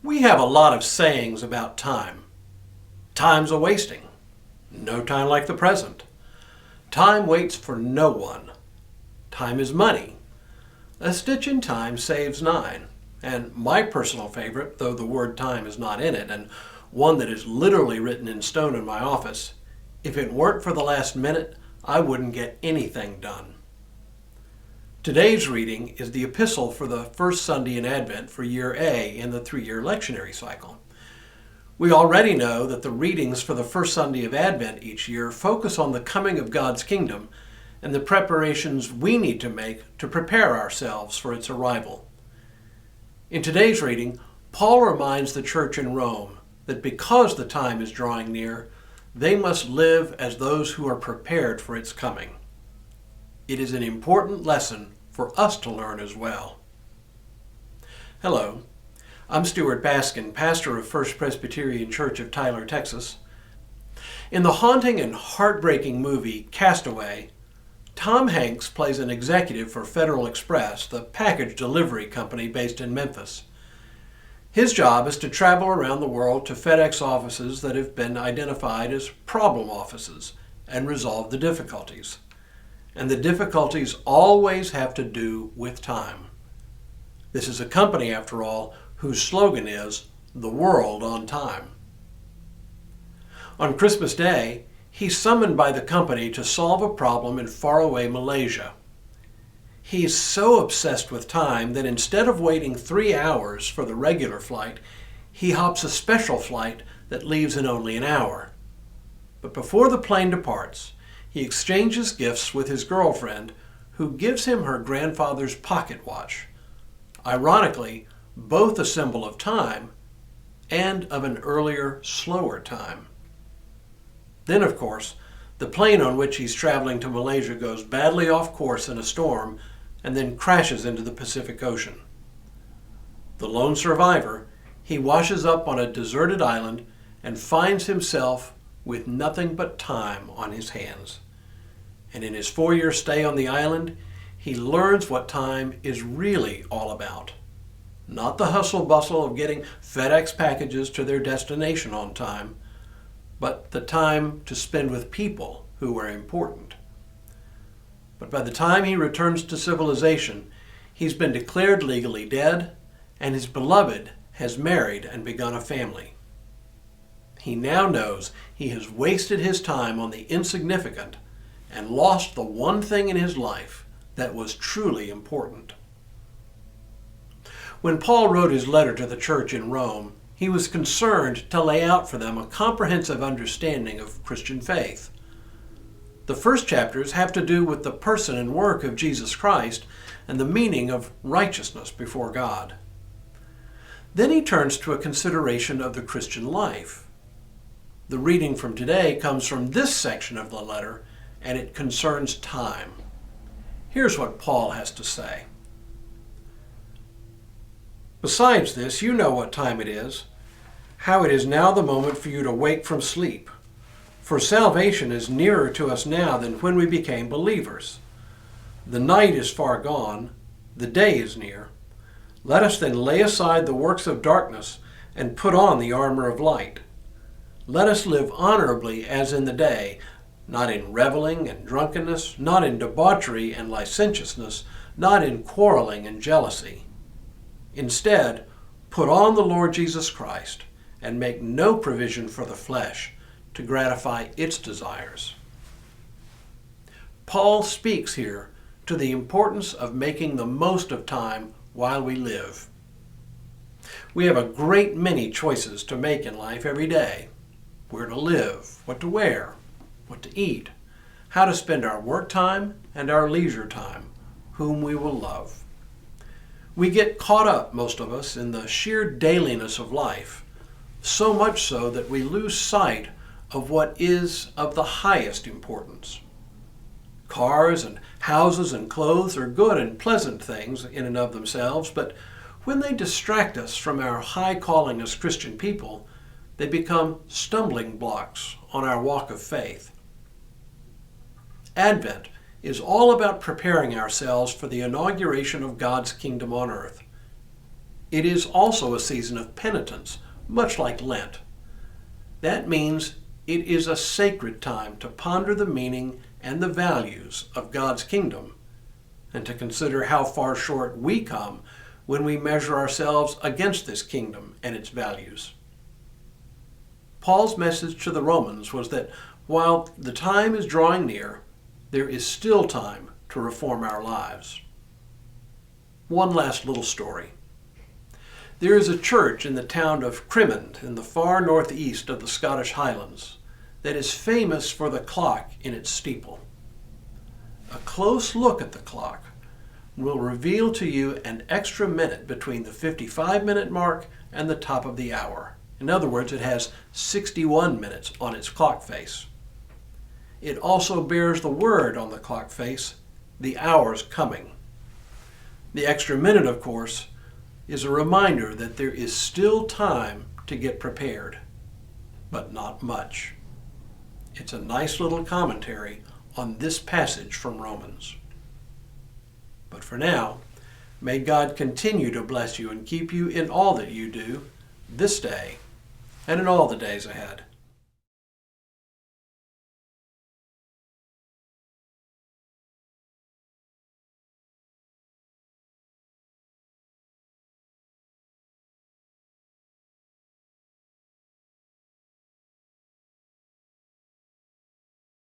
We have a lot of sayings about time. Time's a wasting. No time like the present. Time waits for no one. Time is money. A stitch in time saves 9. And my personal favorite, though the word time is not in it, and one that is literally written in stone in my office, if it weren't for the last minute, I wouldn't get anything done. Today's reading is the epistle for the first Sunday in Advent for Year A in the 3-year lectionary cycle. We already know that the readings for the first Sunday of Advent each year focus on the coming of God's kingdom and the preparations we need to make to prepare ourselves for its arrival. In today's reading, Paul reminds the church in Rome that because the time is drawing near, they must live as those who are prepared for its coming. It is an important lesson for us to learn as well. Hello, I'm Stuart Baskin, pastor of First Presbyterian Church of Tyler, Texas. In the haunting and heartbreaking movie Castaway, Tom Hanks plays an executive for Federal Express, the package delivery company based in Memphis. His job is to travel around the world to FedEx offices that have been identified as problem offices and resolve the difficulties. And the difficulties always have to do with time. This is a company, after all, whose slogan is, "The world on time." On Christmas Day, he's summoned by the company to solve a problem in faraway Malaysia. He's so obsessed with time that instead of waiting 3 hours for the regular flight, he hops a special flight that leaves in only an hour. But before the plane departs, he exchanges gifts with his girlfriend, who gives him her grandfather's pocket watch. Ironically, both a symbol of time and of an earlier, slower time. Then, of course, the plane on which he's traveling to Malaysia goes badly off course in a storm and then crashes into the Pacific Ocean. The lone survivor, he washes up on a deserted island and finds himself with nothing but time on his hands. And in his 4-year stay on the island, he learns what time is really all about. Not the hustle bustle of getting FedEx packages to their destination on time, but the time to spend with people who are important. But by the time he returns to civilization, he's been declared legally dead, and his beloved has married and begun a family. He now knows he has wasted his time on the insignificant and lost the one thing in his life that was truly important. When Paul wrote his letter to the church in Rome, he was concerned to lay out for them a comprehensive understanding of Christian faith. The first chapters have to do with the person and work of Jesus Christ and the meaning of righteousness before God. Then he turns to a consideration of the Christian life. The reading from today comes from this section of the letter, and it concerns time. Here's what Paul has to say. Besides this, you know what time it is, how it is now the moment for you to wake from sleep. For salvation is nearer to us now than when we became believers. The night is far gone, the day is near. Let us then lay aside the works of darkness and put on the armor of light. Let us live honorably as in the day, not in reveling and drunkenness, not in debauchery and licentiousness, not in quarreling and jealousy. Instead, put on the Lord Jesus Christ and make no provision for the flesh to gratify its desires. Paul speaks here to the importance of making the most of time while we live. We have a great many choices to make in life every day. Where to live, what to wear, what to eat, how to spend our work time and our leisure time, whom we will love. We get caught up, most of us, in the sheer dailiness of life, so much so that we lose sight of what is of the highest importance. Cars and houses and clothes are good and pleasant things in and of themselves, but when they distract us from our high calling as Christian people, they become stumbling blocks on our walk of faith. Advent is all about preparing ourselves for the inauguration of God's kingdom on earth. It is also a season of penitence, much like Lent. That means it is a sacred time to ponder the meaning and the values of God's kingdom, and to consider how far short we come when we measure ourselves against this kingdom and its values. Paul's message to the Romans was that while the time is drawing near, there is still time to reform our lives. One last little story. There is a church in the town of Crimond in the far northeast of the Scottish Highlands that is famous for the clock in its steeple. A close look at the clock will reveal to you an extra minute between the 55-minute mark and the top of the hour. In other words, it has 61 minutes on its clock face. It also bears the word on the clock face, "The hour's coming." The extra minute, of course, is a reminder that there is still time to get prepared, but not much. It's a nice little commentary on this passage from Romans. But for now, may God continue to bless you and keep you in all that you do this day and in all the days ahead.